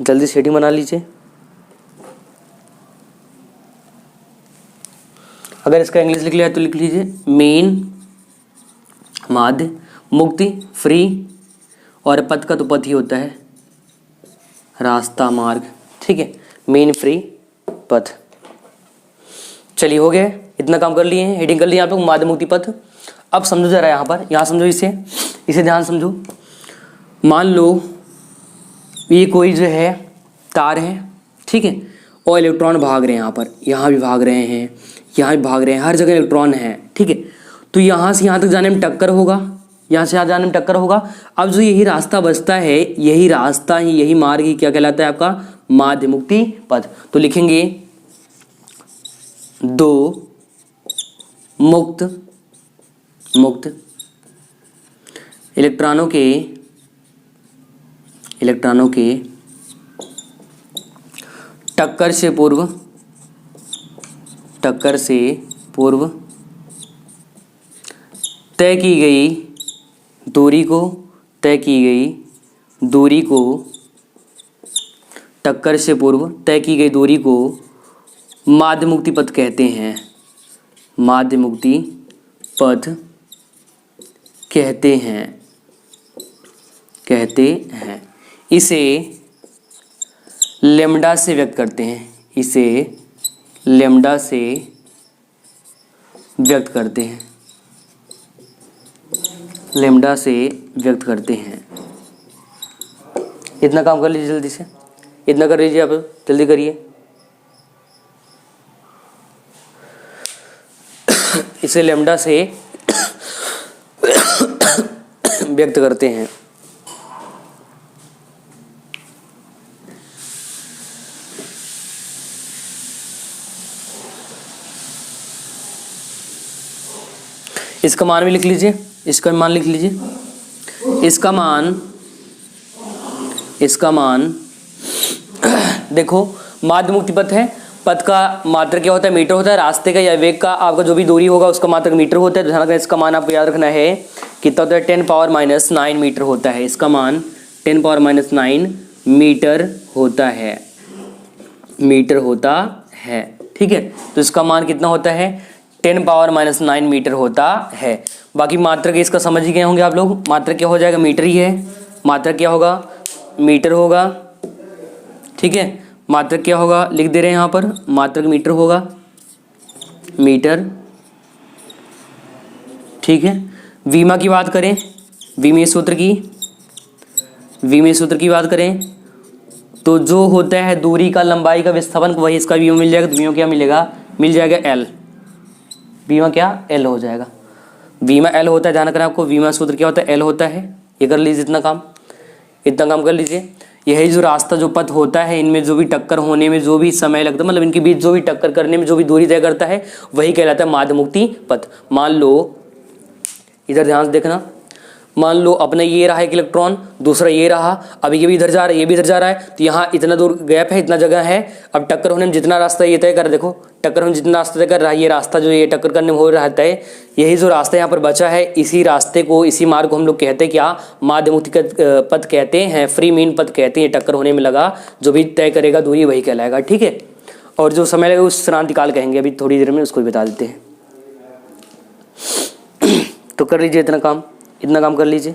जल्दी से हेडिंग बना लीजिए। अगर इसका इंग्लिश लिख लिया तो लिख लीजिए, मेन माध्य, मुक्ति फ्री, और पथ का तो पथ ही होता है, रास्ता मार्ग, ठीक है, मेन फ्री पथ। चलिए हो गए, इतना काम कर लिए हैं, हेडिंग कर लिए आप लोग, माध्य मुक्ति पथ। अब समझो जरा, यहाँ पर, यहाँ समझो, इसे ध्यान समझो। मान लो ये कोई जो है तार है, ठीक है, और इलेक्ट्रॉन भाग रहे हैं, यहाँ पर, यहाँ भी भाग रहे हैं, यहाँ भी भाग रहे हैं, हर जगह इलेक्ट्रॉन है, ठीक है। तो यहाँ से यहाँ तक जाने में टक्कर होगा, यहाँ से यहाँ जाने में टक्कर होगा। अब जो यही रास्ता बचता है, यही रास्ता ही, यही मार्ग ही क्या कहलाता है आपका, माध्य मुक्ति पथ। तो लिखेंगे दो मुक्त इलेक्ट्रॉनों के टक्कर से पूर्व, टक्कर से पूर्व तय की गई दूरी को, तय की गई दूरी को, टक्कर से पूर्व तय की गई दूरी को माध्य मुक्ति पथ कहते हैं, माध्य मुक्ति पथ कहते हैं, कहते हैं। इसे लैम्डा से व्यक्त करते हैं, इसे लैम्डा से व्यक्त करते हैं, लैम्डा से व्यक्त करते हैं। इतना काम कर लीजिए जल्दी से, इतना कर लीजिए, आप जल्दी करिए। इसे लैम्डा से व्यक्त करते हैं। इसका मान भी लिख लीजिए, इसका मान लिख लीजिए। इसका मान देखो, माध्य मुक्ति पथ है, पथ का मात्रक क्या होता है, मीटर होता है। रास्ते का या वेग का आपका जो भी दूरी होगा उसका मात्रक मीटर होता है। ध्यान रखना, इसका मान आपको याद रखना है कितना होता है, 10⁻⁹ मीटर होता है। इसका मान 10⁻⁹ मीटर होता है, मीटर होता है। ठीक है, तो इसका मान कितना होता है, 10⁻⁹ मीटर होता है। बाकी मात्रक इसका समझ ही गए होंगे आप लोग। मात्रक क्या हो जाएगा, मीटर ही है। मात्रक क्या होगा, मीटर होगा। ठीक है, मात्रक क्या होगा, लिख दे रहे हैं यहाँ पर, मात्रक मीटर होगा, मीटर। ठीक है, विमा की बात करें, विमीय सूत्र की, विमीय सूत्र की बात करें तो जो होता है दूरी का लंबाई का विस्थापन, वही इसका विमा मिल जाएगा। तो विमा क्या मिलेगा, मिल जाएगा एल। विमा क्या, एल हो जाएगा। विमा एल होता है, ध्यान रखना आपको, विमा सूत्र क्या होता है, एल होता है। ये कर लीजिए, इतना काम कर लीजिए। यही जो रास्ता, जो पथ होता है, इनमें जो भी टक्कर होने में जो भी समय लगता है, मतलब इनके बीच जो भी टक्कर करने में जो भी दूरी तय करता है, वही कहलाता है माध्य मुक्ति पथ। मान लो, इधर ध्यान से देखना, मान लो अपना ये रहा एक इलेक्ट्रॉन, दूसरा ये रहा, अब ये भी इधर जा रहा है, ये भी इधर जा रहा है, तो यहाँ इतना दूर गैप है, इतना जगह है। अब टक्कर होने में जितना रास्ता ये तय कर, देखो टक्कर होने जितना रास्ता तय कर रहा है, ये रास्ता जो ये टक्कर करने में हो रहता है, यही जो रास्ता यहाँ पर बचा है, इसी रास्ते को, इसी मार्ग को हम लोग कहते हैं क्या, माध्य मुक्ति पथ कहते हैं, फ्री मीन पथ कहते हैं। टक्कर होने में लगा जो भी तय करेगा दूरी, वही कहलाएगा। ठीक है, और जो समय लगेगा उस क्रांतिकाल कहेंगे, अभी थोड़ी देर में उसको भी बता देते हैं। तो कर लीजिए इतना काम, इतना काम कर लीजिए।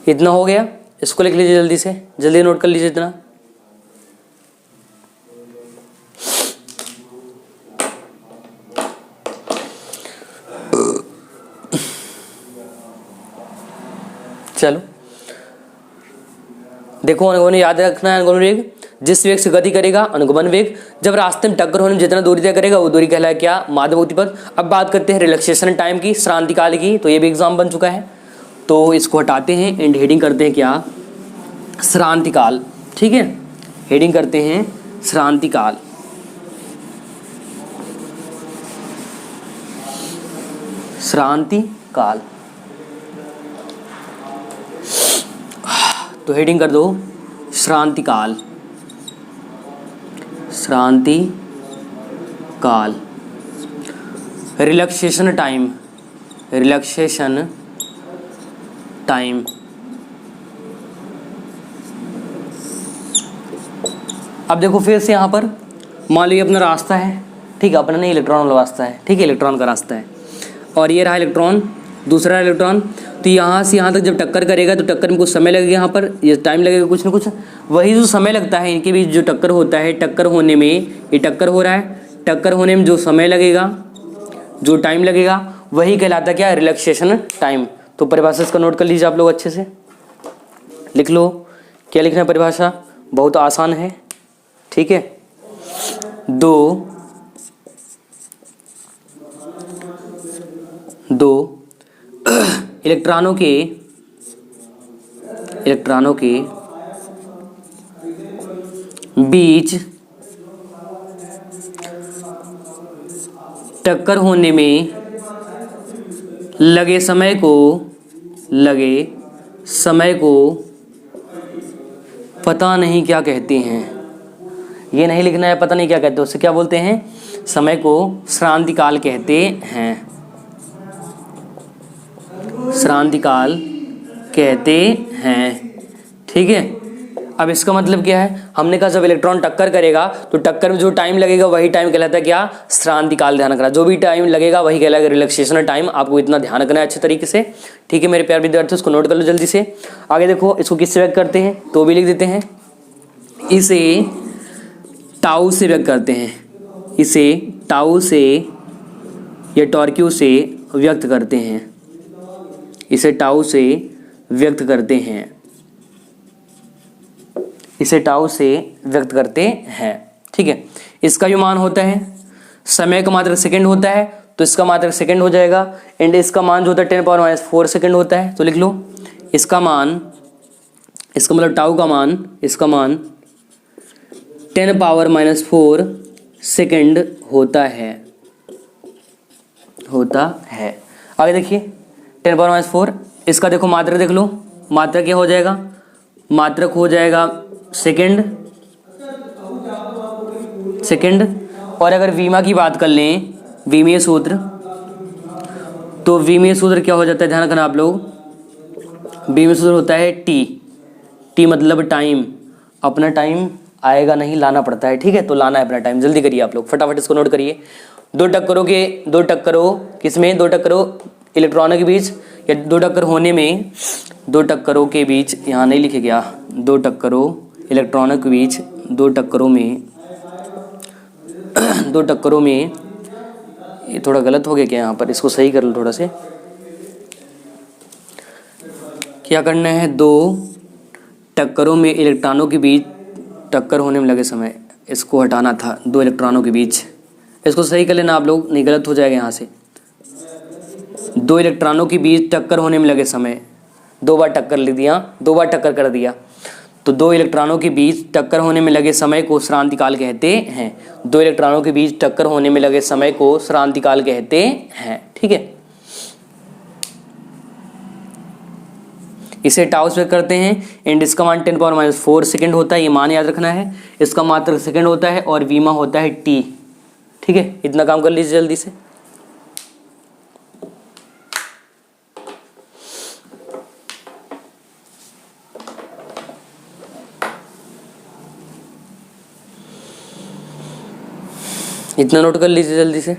इतना हो गया, इसको लिख लीजिए जल्दी से, जल्दी नोट कर लीजिए इतना। चलो देखो, अनुगमन याद रखना है। अनुगमन वेग जिस वेग से गति करेगा, अनुगमन वेग। जब रास्ते में टक्कर होने में जितना दूरी तय करेगा, वो दूरी कहलाए क्या, माध्य मुक्ति पथ। अब बात करते हैं रिलैक्सेशन टाइम की, श्रांति काल की। तो ये भी एग्जाम बन चुका है, तो इसको हटाते हैं एंड हेडिंग करते हैं क्या, श्रांति काल। ठीक है, हेडिंग करते हैं श्रांति काल। श्रांति काल, तो हेडिंग कर दो श्रांति काल, श्रांति काल। Relaxation time, relaxation time. अब देखो फिर से यहाँ पर मान लीजिए अपना रास्ता है, ठीक है, अपना नहीं इलेक्ट्रॉन वाला रास्ता है, ठीक है, इलेक्ट्रॉन का रास्ता है, और ये रहा इलेक्ट्रॉन, दूसरा इलेक्ट्रॉन। तो यहाँ से यहाँ तक जब टक्कर करेगा तो टक्कर में कुछ समय लगेगा, यहाँ पर ये टाइम लगेगा कुछ ना कुछ। वही जो समय लगता है इनके बीच जो टक्कर होता है, टक्कर होने में, ये टक्कर हो रहा है, टक्कर होने में जो समय लगेगा, जो टाइम लगेगा, वही कहलाता क्या, रिलैक्सेशन टाइम। तो परिभाषा इसका नोट कर लीजिए आप लोग, अच्छे से लिख लो। क्या लिखना है परिभाषा, बहुत आसान है। ठीक है, दो इलेक्ट्रॉनों के बीच टक्कर होने में लगे समय को पता नहीं क्या कहते हैं। ये नहीं लिखना है, पता नहीं क्या कहते हैं, उससे क्या बोलते हैं, समय को श्रांति काल कहते हैं, श्रांति काल कहते हैं। ठीक है, अब इसका मतलब क्या है, हमने कहा जब इलेक्ट्रॉन टक्कर करेगा तो टक्कर में जो टाइम लगेगा वही टाइम कहलाता है क्या, श्रांति काल। ध्यान रखना, जो भी टाइम लगेगा वही कहलाएगा रिलैक्सेशन टाइम। आपको इतना ध्यान रखना है अच्छे तरीके से। ठीक है मेरे प्यारे विद्यार्थी, उसको नोट कर लो जल्दी से। आगे देखो, इसको किससे व्यक्त करते हैं, तो भी लिख देते हैं, इसे टाउ से व्यक्त करते हैं, इसे टाउ से या टॉर्क्यू से व्यक्त करते हैं, इसे टाउ से व्यक्त करते हैं, इसे टाउ से व्यक्त करते हैं। ठीक है, इसका जो मान होता है, समय का मात्रक सेकंड होता है तो इसका मात्रक सेकंड हो जाएगा, एंड इसका मान जो होता है 10⁻⁴ सेकंड होता है। तो लिख लो इसका मान, इसका मतलब टाउ का मान, इसका मान 10⁻⁴ सेकंड होता है, आगे देखिए 10⁻⁴, इसका देखो मात्रक देख लो, मात्रक क्या हो जाएगा, मात्रक हो जाएगा सेकंड। और अगर वीमा की बात कर लें, विमीय सूत्र, तो विमीय सूत्र क्या हो जाता है, ध्यान रखना आप लोग, विमीय सूत्र होता है टी मतलब टाइम। अपना टाइम आएगा नहीं, लाना पड़ता है। ठीक है, तो लाना है अपना टाइम, जल्दी करिए आप लोग, फटाफट इसको नोट करिए। दो टक्करों किसमें, दो टक्करों इलेक्ट्रॉनों के बीच, या दो टक्कर होने में, दो टक्करों के बीच, यहाँ नहीं लिखे गया, दो टक्करों इलेक्ट्रॉनों के बीच, दो टक्करों में ये थोड़ा गलत हो गया क्या यहाँ पर, इसको सही कर लो थोड़ा से। क्या करना है, दो टक्करों में इलेक्ट्रॉनों के बीच टक्कर होने में लगे समय, इसको हटाना था, दो इलेक्ट्रॉनों के बीच, इसको सही कर लेना आप लोग, नहीं गलत हो जाएगा यहाँ से। दो इलेक्ट्रॉनों के बीच टक्कर होने में लगे समय, दो बार टक्कर ले दिया, दो बार टक्कर कर दिया, तो दो इलेक्ट्रॉनों के बीच टक्कर होने में लगे समय को श्रांति काल कहते हैं। दो इलेक्ट्रॉनों के बीच टक्कर होने में लगे समय को श्रांति काल कहते हैं। ठीक है, इसे टाउ से करते हैं, एंड इसका मान 10⁻⁴ सेकंड होता है, ये मान याद रखना है। इसका मात्रक सेकंड होता है और वीमा होता है टी। ठीक है, इतना काम कर लीजिए जल्दी से। इतना नोट कर लीजिए जल्दी से।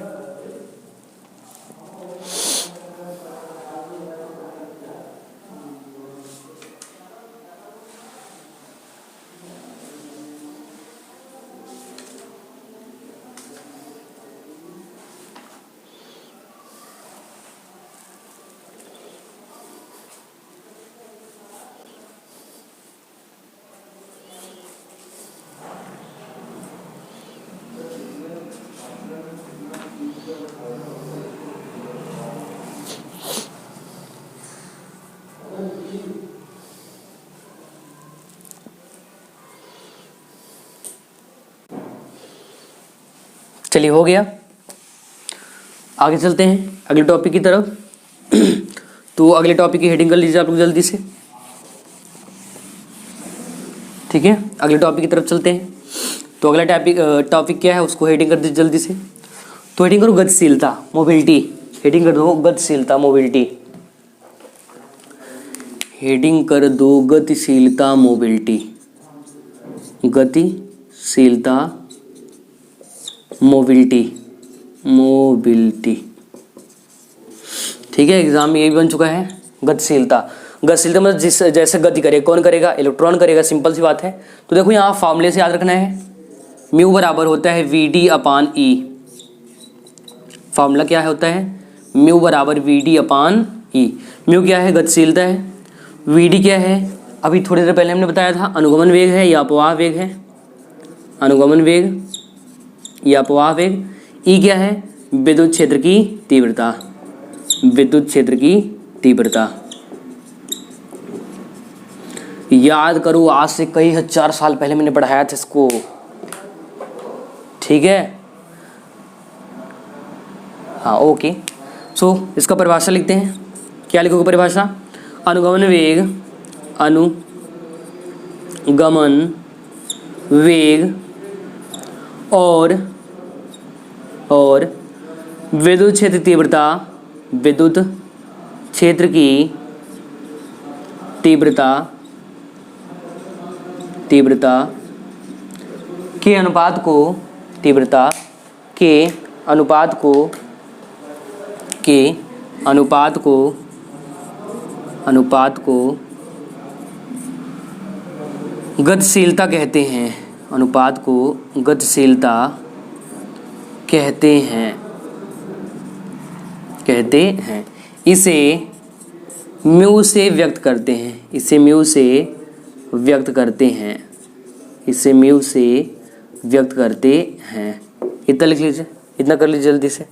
चलिए हो गया, आगे चलते हैं अगले टॉपिक की तरफ। तो अगले टॉपिक की हेडिंग कर लीजिए आप लोग जल्दी से। ठीक है, अगले टॉपिक की तरफ चलते हैं। तो अगला टॉपिक क्या है, उसको हेडिंग कर दीजिए जल्दी से। तो हेडिंग करो गतिशीलता, मोबिलिटी। हेडिंग कर दो गतिशीलता, मोबिलिटी। हेडिंग कर दो गतिशीलता, मोबिलिटी, गतिशीलता, मोबिलिटी। ठीक है, एग्जाम में ये भी बन चुका है, गतिशीलता। गतिशीलता मतलब जिस जैसे गति करे, कौन करेगा, इलेक्ट्रॉन करेगा, सिंपल सी बात है। तो देखो यहाँ फॉर्मूले से याद रखना है, म्यू बराबर होता है VD/E। फॉर्मूला क्या होता है, म्यू बराबर VD/E। म्यू क्या है, गतिशीलता है, VD क्या है, अभी थोड़ी देर पहले हमने बताया था, अनुगमन वेग है या अपवाह वेग है, अनुगमन वेग या अपवाह वेग। ई क्या है, विद्युत क्षेत्र की तीव्रता, विद्युत क्षेत्र की तीव्रता। याद करो, आज से कई हजार साल पहले मैंने पढ़ाया था इसको। ठीक है, हाँ ओके, सो इसका परिभाषा लिखते हैं। क्या लिखोगे परिभाषा? अनुगमन वेग और विद्युत क्षेत्र की तीव्रता के अनुपात को गतिशीलता कहते हैं। अनुपात को गतिशीलता कहते हैं। इसे म्यू से व्यक्त करते हैं। इतना लिख लीजिए, इतना कर लीजिए जल्दी से,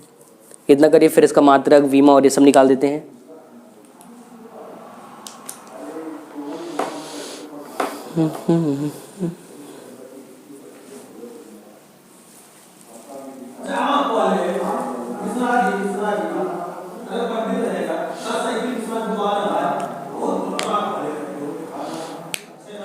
इतना करिए, फिर इसका मात्रक, विमा और ये सब निकाल देते हैं।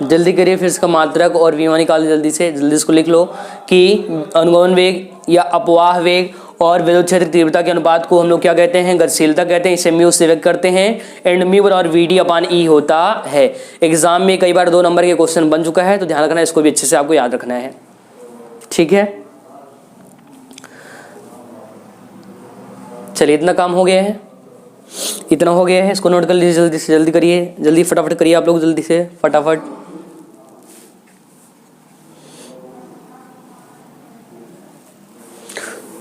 जल्दी करिए, फिर इसका मात्रक और विमा निकाल जल्दी से, जल्दी इसको लिख लो कि अनुगमन वेग या अपवाह वेग और विद्युत क्षेत्र तीव्रता के अनुपात को हम लोग क्या कहते हैं? गतिशीलता कहते हैं। इसे म्यू से व्यक्त करते हैं एंड म्यू और VD/E होता है। एग्जाम में कई बार 2 नंबर के क्वेश्चन बन चुका है, तो ध्यान रखना, इसको भी अच्छे से आपको याद रखना है। ठीक है, चलिए इतना काम हो गया है, इतना हो गया है, इसको नोट कर लीजिए जल्दी से, जल्दी करिए, जल्दी फटाफट करिए आप लोग, जल्दी से फटाफट।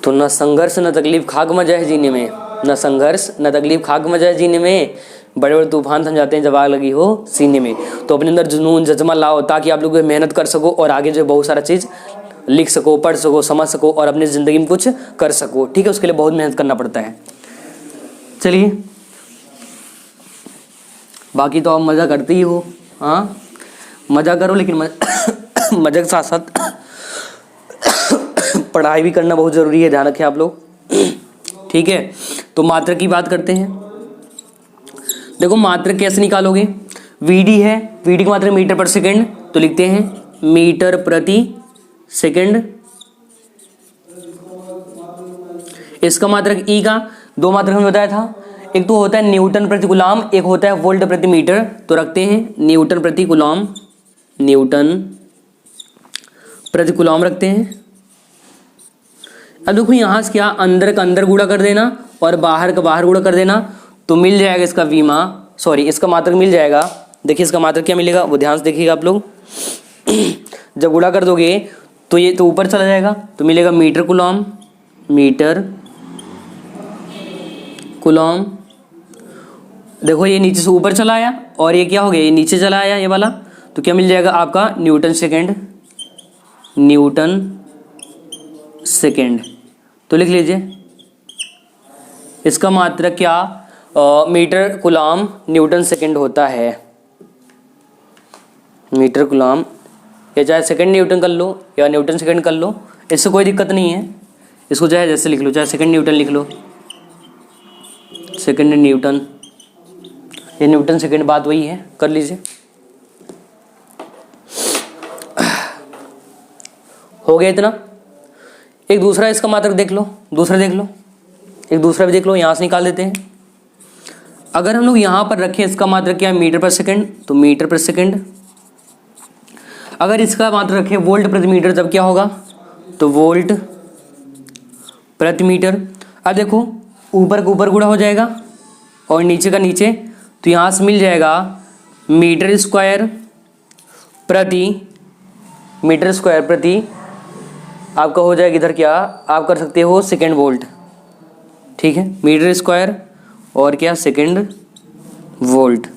तो न संघर्ष न तकलीफ खाक मजा है जीने में, न संघर्ष न तकलीफ खाक मजा है जीने में, बड़े बड़े तूफान थम जाते हैं जब आग लगी हो सीने में। तो अपने अंदर जुनून जज्बा लाओ ताकि आप लोग मेहनत कर सको और आगे जो बहुत सारा चीज़ लिख सको, पढ़ सको, समझ सको और अपनी ज़िंदगी में कुछ कर सको। ठीक है, उसके लिए बहुत मेहनत करना पड़ता है। चलिए, बाकी तो आप मज़ा करते ही हो, हाँ मज़ा करो, लेकिन मज़े के साथ साथ पढ़ाई भी करना बहुत ज़रूरी है, ध्यान रखें आप लोग। ठीक है, तो मात्रक की बात करते हैं। देखो मात्रक कैसे निकालोगे? VD है, VD की मात्रक मीटर पर सेकेंड, तो लिखते हैं मीटर प्रति सेकेंड। इसका मात्रक E का 2 मात्रक हमने बताया था, एक तो होता है न्यूटन प्रति कूलम, एक होता है वोल्ट प्रति मीटर, तो रखते हैं न्यूटन प्रति कूलम रखते हैं। अब देखो यहाँ से क्या, अंदर का अंदर गुणा कर देना और बाहर का बाहर गुणा कर देना, तो मिल जाएगा इसका इसका मात्रक मिल जाएगा। देखिए इसका मात्रक क्या मिलेगा, वो ध्यान से देखिएगा आप लोग। जब गुणा कर दोगे तो ये तो ऊपर चला जाएगा, तो मिलेगा मीटर कूलम। देखो ये नीचे से ऊपर चला आया और ये क्या हो गया, ये नीचे चला आया ये वाला, तो क्या मिल जाएगा आपका न्यूटन सेकेंड। तो लिख लीजिए इसका मात्रक क्या, मीटर कूलम न्यूटन सेकेंड होता है। मीटर कूलम, या चाहे सेकेंड न्यूटन कर लो या न्यूटन सेकेंड कर लो, इससे कोई दिक्कत नहीं है। इसको चाहे जैसे लिख लो, चाहे सेकेंड न्यूटन लिख लो, सेकेंड न्यूटन, ये न्यूटन सेकेंड बात वही है, कर लीजिए। हो गया इतना। एक दूसरा इसका मात्रक देख लो, एक दूसरा भी देख लो, यहाँ से निकाल देते हैं। अगर हम लोग यहाँ पर रखें इसका मात्रक क्या है, मीटर पर सेकेंड, तो मीटर पर सेकेंड। अगर इसका मात्रक रखें वोल्ट प्रति मीटर, तब क्या होगा, तो वोल्ट प्रति मीटर। अब देखो ऊपर का ऊपर गुणा हो जाएगा और नीचे का नीचे, तो यहाँ से मिल जाएगा मीटर स्क्वायर प्रति आपका हो जाएगा इधर क्या, आप कर सकते हो सेकेंड वोल्ट। ठीक है, मीटर स्क्वायर और क्या सेकेंड वोल्ट।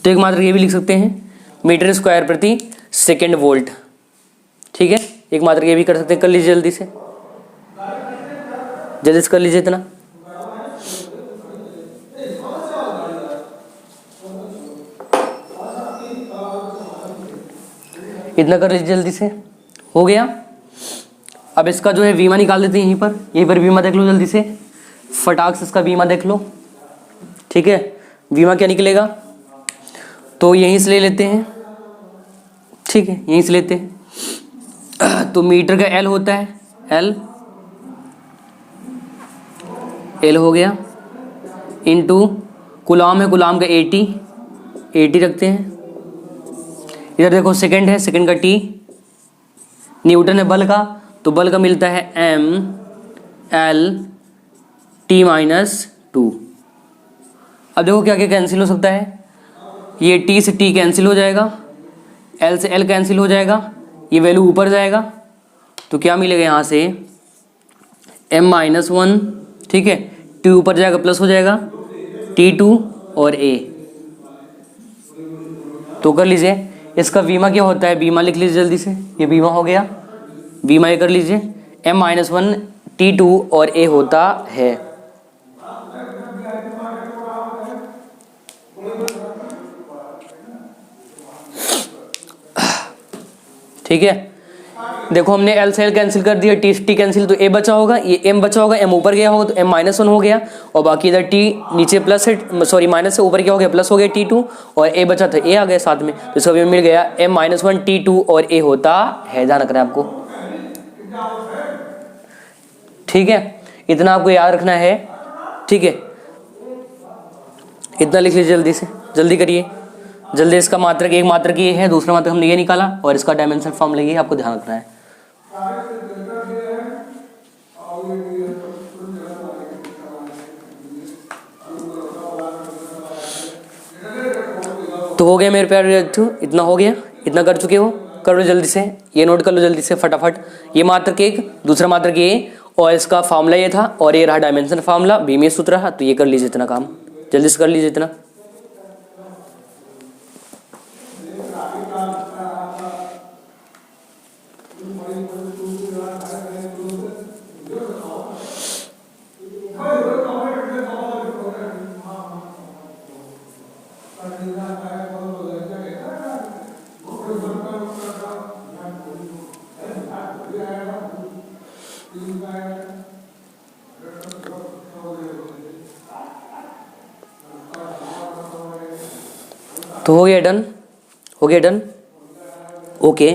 तो एक मात्रक ये भी लिख सकते हैं मीटर स्क्वायर प्रति सेकेंड वोल्ट। ठीक है, एक मात्रक ये भी कर सकते हैं, कर लीजिए जल्दी से कर लीजिए इतना। इतना कर लीजिए जल्दी से, हो गया। अब इसका जो है वीमा निकाल देते हैं, यहीं पर वीमा देख लो जल्दी से। फटाक से इसका बीमा देख लो, ठीक है। बीमा क्या निकलेगा, तो यहीं से ले लेते हैं, ठीक है, यहीं से लेते हैं। तो मीटर का एल होता है, एल हो गया, इनटू गुलाम है, गुलाम का 80 रखते हैं। इधर देखो सेकंड है, सेकंड का टी, न्यूटन है बल का, तो बल का मिलता है ML_T-2। अब देखो क्या क्या कैंसिल हो सकता है, ये टी से टी कैंसिल हो जाएगा, एल से एल कैंसिल हो जाएगा, ये वैल्यू ऊपर जाएगा, तो क्या मिलेगा यहाँ से M-1, ठीक है, टी ऊपर जाएगा प्लस हो जाएगा, T2 और A। तो कर लीजिए इसका बीमा क्या होता है, बीमा लिख लीजिए जल्दी से, ये बीमा हो गया, बीमा ये कर लीजिए, M-1 T2 और A होता है। ठीक है, देखो हमने एल से एल कैंसिल कर दिया, टी टी कैंसिल, तो ए बचा होगा, ये एम बचा होगा, एम ऊपर गया होगा तो M-1 हो गया, और बाकी इधर टी नीचे प्लस है, सॉरी माइनस से ऊपर क्या हो गया, प्लस हो गया T2, और ए बचा था, ए आ गया साथ में, तो इसका भी मिल गया M-1 T2 और ए होता है। ध्यान रखना है आपको, ठीक है, इतना आपको याद रखना है, ठीक है, इतना लिख लीजिए जल्दी से, जल्दी करिए जल्दी। इसका मात्रक, एक मात्रक ये है, दूसरा मात्रक हमने ये निकाला, और इसका डायमेंशन फॉर्मूला ये आपको ध्यान रखना है। तो हो गया मेरे प्यारे विद्यार्थियों, इतना हो गया, इतना कर चुके हो, कर लो जल्दी से, ये नोट कर लो जल्दी से फटाफट। ये मात्रक एक, दूसरा मात्रक ये, और इसका फार्मूला ये था, और ये रहा डायमेंशन फार्मूला, बीमीय सूत्र रहा, तो ये कर लीजिए इतना काम, जल्दी से कर लीजिए इतना। तो हो गया डन, हो गया डन, ओके।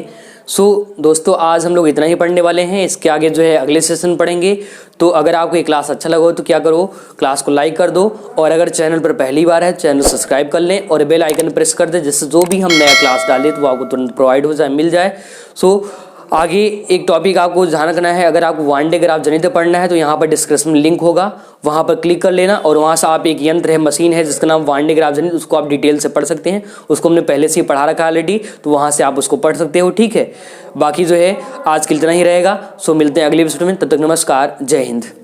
सो दोस्तों आज हम लोग इतना ही पढ़ने वाले हैं, इसके आगे जो है अगले सेशन पढ़ेंगे। तो अगर आपको ये क्लास अच्छा लगा हो तो क्या करो, क्लास को लाइक कर दो, और अगर चैनल पर पहली बार है चैनल सब्सक्राइब कर लें, और बेल आइकन प्रेस कर दें, जिससे जो भी हम नया क्लास डालें तो वो आपको तुरंत प्रोवाइड हो जाए, मिल जाए। सो आगे एक टॉपिक आपको ध्यान रखना है, अगर आपको वान ग्राफ जनित पढ़ना है तो यहाँ पर डिस्क्रिप्शन में लिंक होगा, वहाँ पर क्लिक कर लेना, और वहाँ से आप एक यंत्र है, मशीन है जिसका नाम वान ग्राफ जनित, उसको आप डिटेल से पढ़ सकते हैं, उसको हमने पहले से ही पढ़ा रखा है ऑलरेडी, तो वहाँ से आप उसको पढ़ सकते हो, ठीक है। बाकी जो है आज के लिए इतना ही रहेगा। सो मिलते हैं अगले एपिसोड में, तब तक नमस्कार, जय हिंद।